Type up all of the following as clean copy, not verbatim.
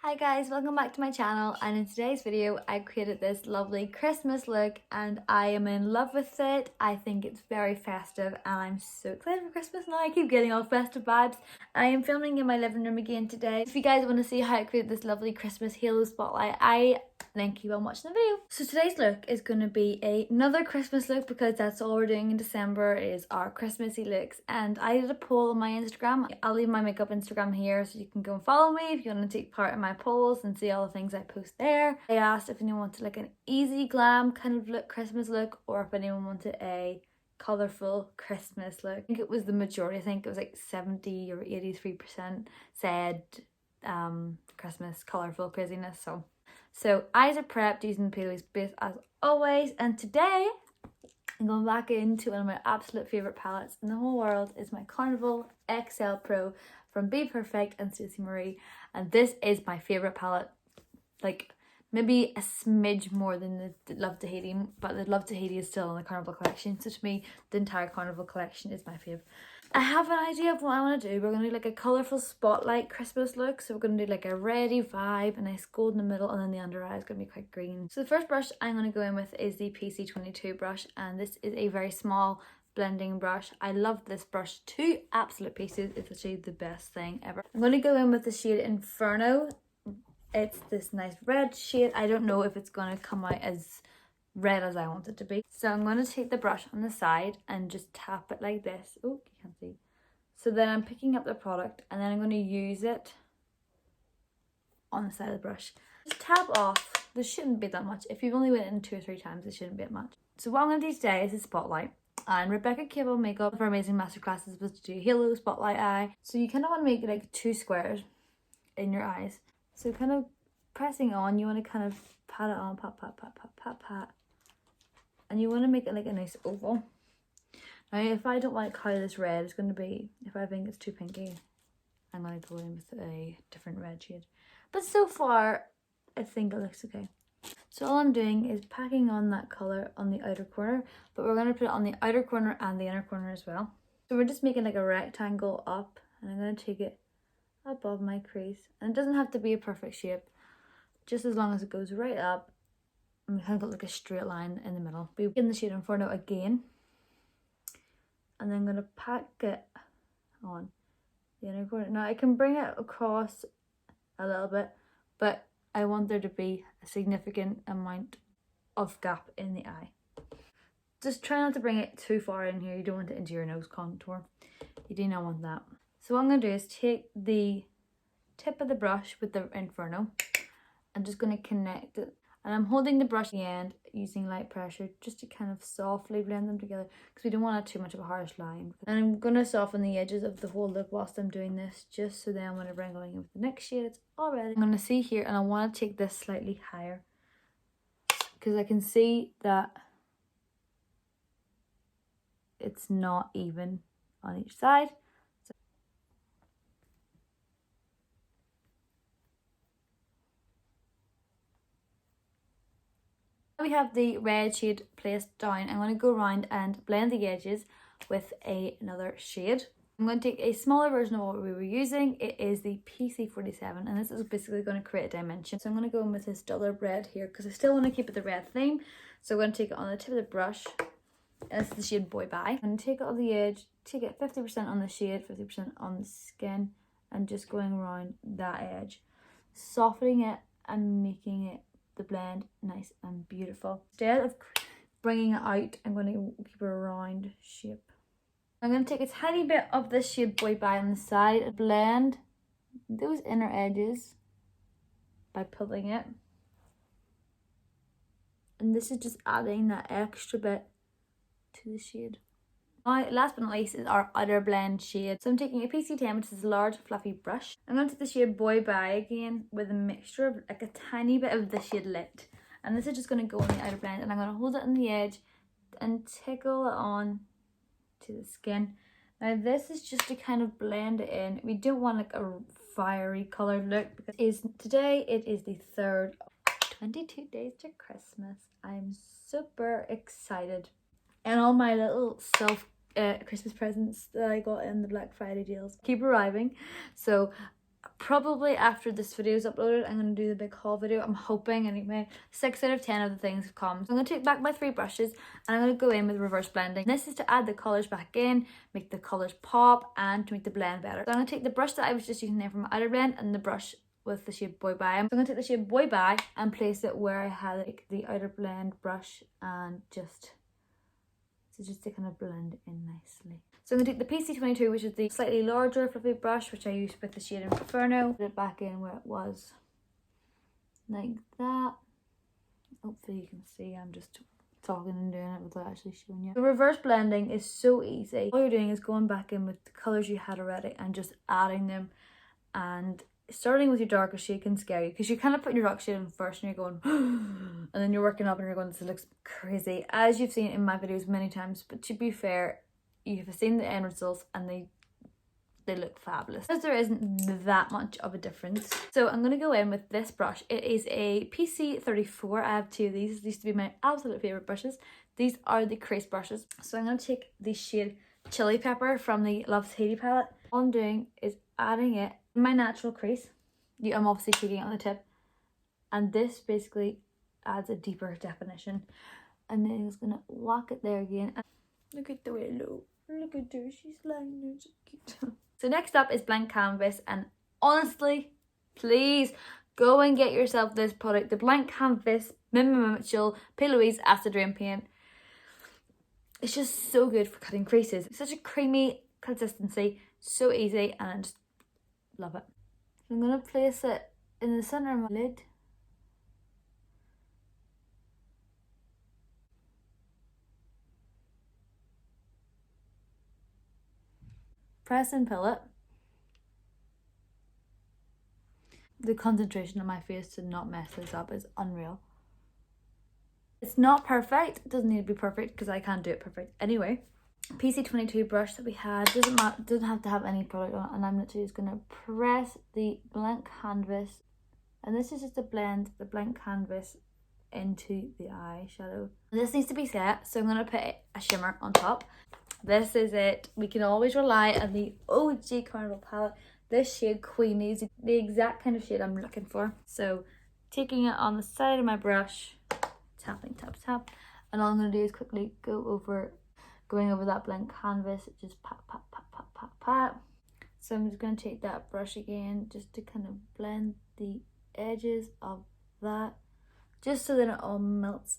Hi guys, welcome back to my channel, and in today's video I created this lovely Christmas look and I am in love with it. I think it's very festive and I'm so excited for Christmas now. I keep getting all festive vibes. I am filming in my living room again today. If you guys want to see how I created this lovely Christmas halo spotlight, then keep on watching the video. So today's look is going to be another Christmas look because that's all we're doing in December is our Christmassy looks. And I did a poll on my Instagram. I'll leave my makeup Instagram here so you can go and follow me if you want to take part in my polls and see all the things I post there. I asked if anyone wanted like an easy glam kind of look, Christmas look, or if anyone wanted a colourful Christmas look. I think it was the majority. I think it was like 70 or 83% said Christmas colourful craziness. So eyes are prepped using the Paley's base as always, and today I'm going back into one of my absolute favourite palettes in the whole world. Is my Carnival XL Pro from Be Perfect and Susie Marie, and this is my favourite palette, like maybe a smidge more than the Love Tahiti, but the Love Tahiti is still in the Carnival collection, so to me the entire Carnival collection is my fave. I have an idea of what I want to do. We're going to do like a colourful spotlight Christmas look. So we're going to do like a reddy vibe, a nice gold in the middle, and then the under eye is going to be quite green. So the first brush I'm going to go in with is the PC22 brush, and this is a very small blending brush. I love this brush to absolute pieces. It's actually the best thing ever. I'm going to go in with the shade Inferno. It's this nice red shade. I don't know if it's going to come out as red as I want it to be. So I'm going to take the brush on the side and just tap it like this. Oh, you can't see. So then I'm picking up the product and then I'm going to use it on the side of the brush. Just tap off. There shouldn't be that much. If you've only went in 2 or 3 times, it shouldn't be that much. So what I'm going to do today is a spotlight. And Rebecca Cable Makeup for Amazing Masterclass is supposed to do halo spotlight eye. So you kind of want to make like 2 squares in your eyes. So kind of pressing on, you want to kind of pat it on, pat, pat, pat, pat, pat, pat. And you want to make it like a nice oval. Now if I don't like how this red is going to be, if I think it's too pinky, I'm going to go in with a different red shade. But so far, I think it looks okay. So all I'm doing is packing on that colour on the outer corner, but we're going to put it on the outer corner and the inner corner as well. So we're just making like a rectangle up, and I'm going to take it above my crease. And it doesn't have to be a perfect shape, just as long as it goes right up. And we kind of got like a straight line in the middle. We begin the shade Inferno again. And then I'm going to pack it on the inner corner. Now I can bring it across a little bit, but I want there to be a significant amount of gap in the eye. Just try not to bring it too far in here. You don't want it into your nose contour. You do not want that. So what I'm going to do is take the tip of the brush with the Inferno. I'm just going to connect it. And I'm holding the brush at the end using light pressure just to kind of softly blend them together because we don't want too much of a harsh line. And I'm going to soften the edges of the whole look whilst I'm doing this, just so then whenever I'm going in with the next shade, it's all ready. I'm going to see here, and I want to take this slightly higher because I can see that it's not even on each side. We have the red shade placed down. I'm going to go around and blend the edges with another shade. I'm going to take a smaller version of what we were using. It is the PC47, and this is basically going to create a dimension. So I'm going to go in with this duller red here because I still want to keep it the red theme. So I'm going to take it on the tip of the brush, and this is the shade Boy Bye. I'm going to take it on the edge, take it 50% on the shade, 50% on the skin, and just going around that edge, softening it and making it the blend nice and beautiful. Instead of bringing it out, I'm going to keep a round shape. I'm going to take a tiny bit of this shade Boy Bye on the side and blend those inner edges by pulling it. And this is just adding that extra bit to the shade. Now, last but not least is our outer blend shade. So I'm taking a PC10, which is a large fluffy brush. I'm going to take the shade Boy Bye again with a mixture of like a tiny bit of the shade Lit. And this is just going to go on the outer blend, and I'm going to hold it on the edge and tickle it on to the skin. Now this is just to kind of blend it in. We don't want like a fiery coloured look because today it is the 3rd, 22 days to Christmas. I'm super excited. And all my little Christmas presents that I got in the Black Friday deals keep arriving. So Probably after this video is uploaded, I'm going to do the big haul video. I'm hoping anyway. 6 out of 10 of the things have come. So I'm going to take back my 3 brushes and I'm going to go in with reverse blending. This is to add the colours back in, make the colours pop and to make the blend better. So I'm going to take the brush that I was just using there from my outer blend and the brush with the shade Boy Bye. So I'm going to take the shade Boy Bye and place it where I had like the outer blend brush and just to kind of blend in nicely. So I'm going to take the PC22, which is the slightly larger fluffy brush, which I used with the shade Inferno. Put it back in where it was, like that. Hopefully you can see I'm just talking and doing it without actually showing you. The reverse blending is so easy. All you're doing is going back in with the colours you had already and just adding them, and starting with your darker shade can scare you because you're kind of putting your dark shade in first and you're going and then you're working up and you're going, this looks crazy, as you've seen in my videos many times. But to be fair, you've seen the end results and they look fabulous, because there isn't that much of a difference. So I'm going to go in with this brush. It is a PC34. I have 2 of these. These used to be my absolute favourite brushes. These are the crease brushes. So I'm going to take the shade Chili Pepper from the Love Tahiti palette. All I'm doing is adding it in my natural crease. I'm obviously taking it on the tip, and this basically adds a deeper definition. And then I'm just going to whack it there again. And look at the way it looks. Look at her, she's lying there, so cute. So next up is blank canvas, and honestly, please go and get yourself this product, the blank canvas Mimma Mitchell P. Louise Acid Rain Paint. It's just so good for cutting creases. It's such a creamy consistency, so easy, and I just love it. So I'm going to place it in the centre of my lid. Press and pull it. The concentration on my face to not mess this up is unreal. It's not perfect. It doesn't need to be perfect because I can't do it perfect anyway. PC22 brush that we had doesn't have to have any product on it, and I'm literally just going to press the blank canvas, and this is just to blend the blank canvas into the eyeshadow. This needs to be set, so I'm going to put a shimmer on top. This is it. We can always rely on the OG Carnival palette. This shade Queenie is the exact kind of shade I'm looking for. So taking it on the side of my brush, tapping, tap, tap, and all I'm going to do is quickly going over that blank canvas, just pat, pat, pat, pat, pat, pat. So I'm just going to take that brush again just to kind of blend the edges of that, just so that it all melts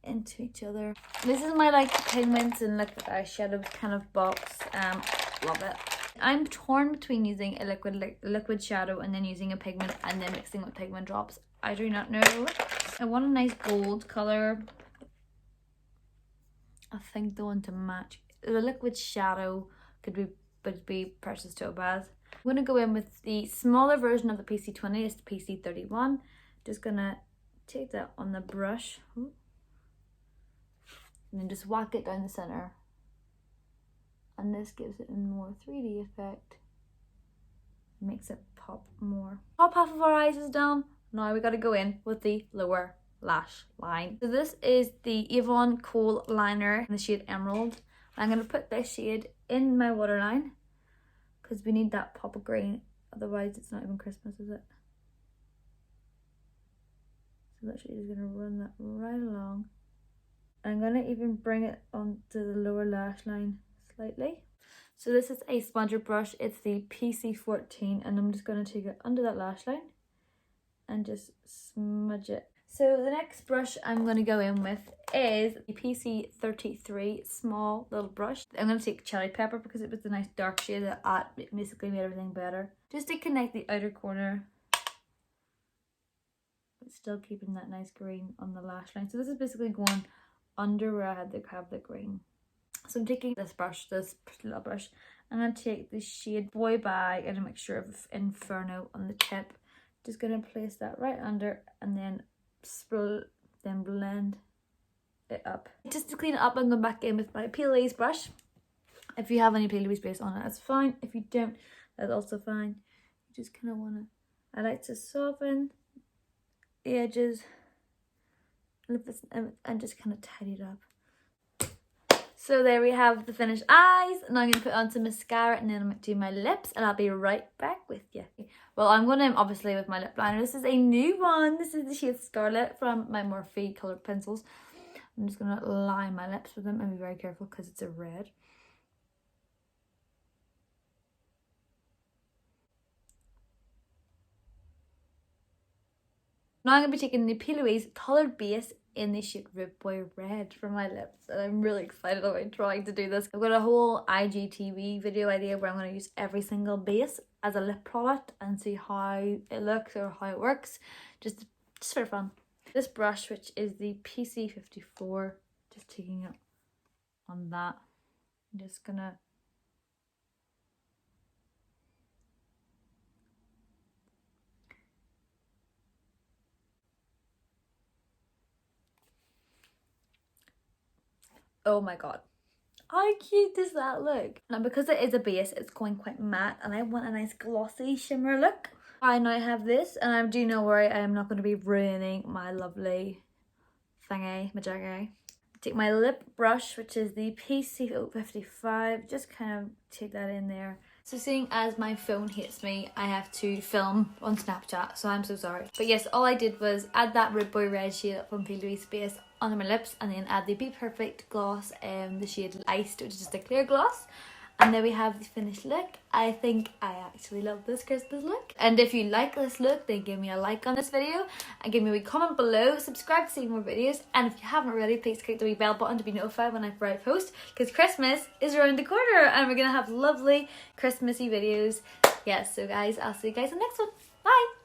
into each other. This is my like pigments and liquid eyeshadows kind of box. Love it. I'm torn between using a liquid shadow and then using a pigment and then mixing with pigment drops. I do not know. I want a nice gold color. I think the one to match the liquid shadow would be Precious Topaz. I'm going to go in with the smaller version of the PC20. It's the PC31. Just gonna take that on the brush. Ooh. And then just whack it down the center, and this gives it a more 3D effect, makes it pop more. Top half of our eyes is done. Now we got to go in with the lower lash line. So this is the Avon Kohl liner in the shade Emerald. I'm going to put this shade in my waterline because we need that pop of green, otherwise it's not even Christmas, is it? So that shade is going to run that right along. I'm going to even bring it onto the lower lash line slightly. So this is a sponger brush. It's the PC14, and I'm just going to take it under that lash line and just smudge it. So the next brush I'm going to go in with is the PC33 small little brush. I'm going to take Chili Pepper because it was a nice dark shade that basically made everything better. Just to connect the outer corner, but still keeping that nice green on the lash line. So this is basically going under where I had to have the green. So I'm taking this brush, this little brush, I'm going to take the shade Boy Bye and a mixture of Inferno on the tip. Just going to place that right under and then blend it up. Just to clean it up, I'm going back in with my P. Louise brush. If you have any P. Louise base on it, that's fine. If you don't, that's also fine. You just kind of want to, I like to soften the edges and just kind of tidy it up. So there we have the finished eyes. Now I'm going to put on some mascara and then I'm going to do my lips and I'll be right back with you. Well, I'm going to, obviously with my lip liner, this is a new one. This is the shade Scarlet from my Morphe coloured pencils. I'm just going to line my lips with them and be very careful because it's a red. Now I'm going to be taking the P. Louise coloured base in the shade Rude Boy Red for my lips, and I'm really excited about trying to do this. I've got a whole IGTV video idea where I'm going to use every single base as a lip product and see how it looks or how it works, just for fun. This brush, which is the PC54, just taking it on that. I'm just gonna oh my god, how cute does that look? Now because it is a base, it's going quite matte and I want a nice glossy shimmer look. I now have this and I do not worry, I am not going to be ruining my lovely thingy, majiggy. Take my lip brush, which is the PC55, just kind of take that in there. So seeing as my phone hates me, I have to film on Snapchat, so I'm so sorry. But yes, all I did was add that Rude Boy Red shade from P. Louise base under my lips and then add the Be Perfect gloss, the shade Iced, which is just a clear gloss. And there we have the finished look. I think I actually love this Christmas look. And if you like this look, then give me a like on this video and give me a wee comment below. Subscribe to see more videos. And if you haven't already, please click the wee bell button to be notified whenever I post, because Christmas is around the corner and we're going to have lovely Christmassy videos. Yes, so guys, I'll see you guys in the next one. Bye!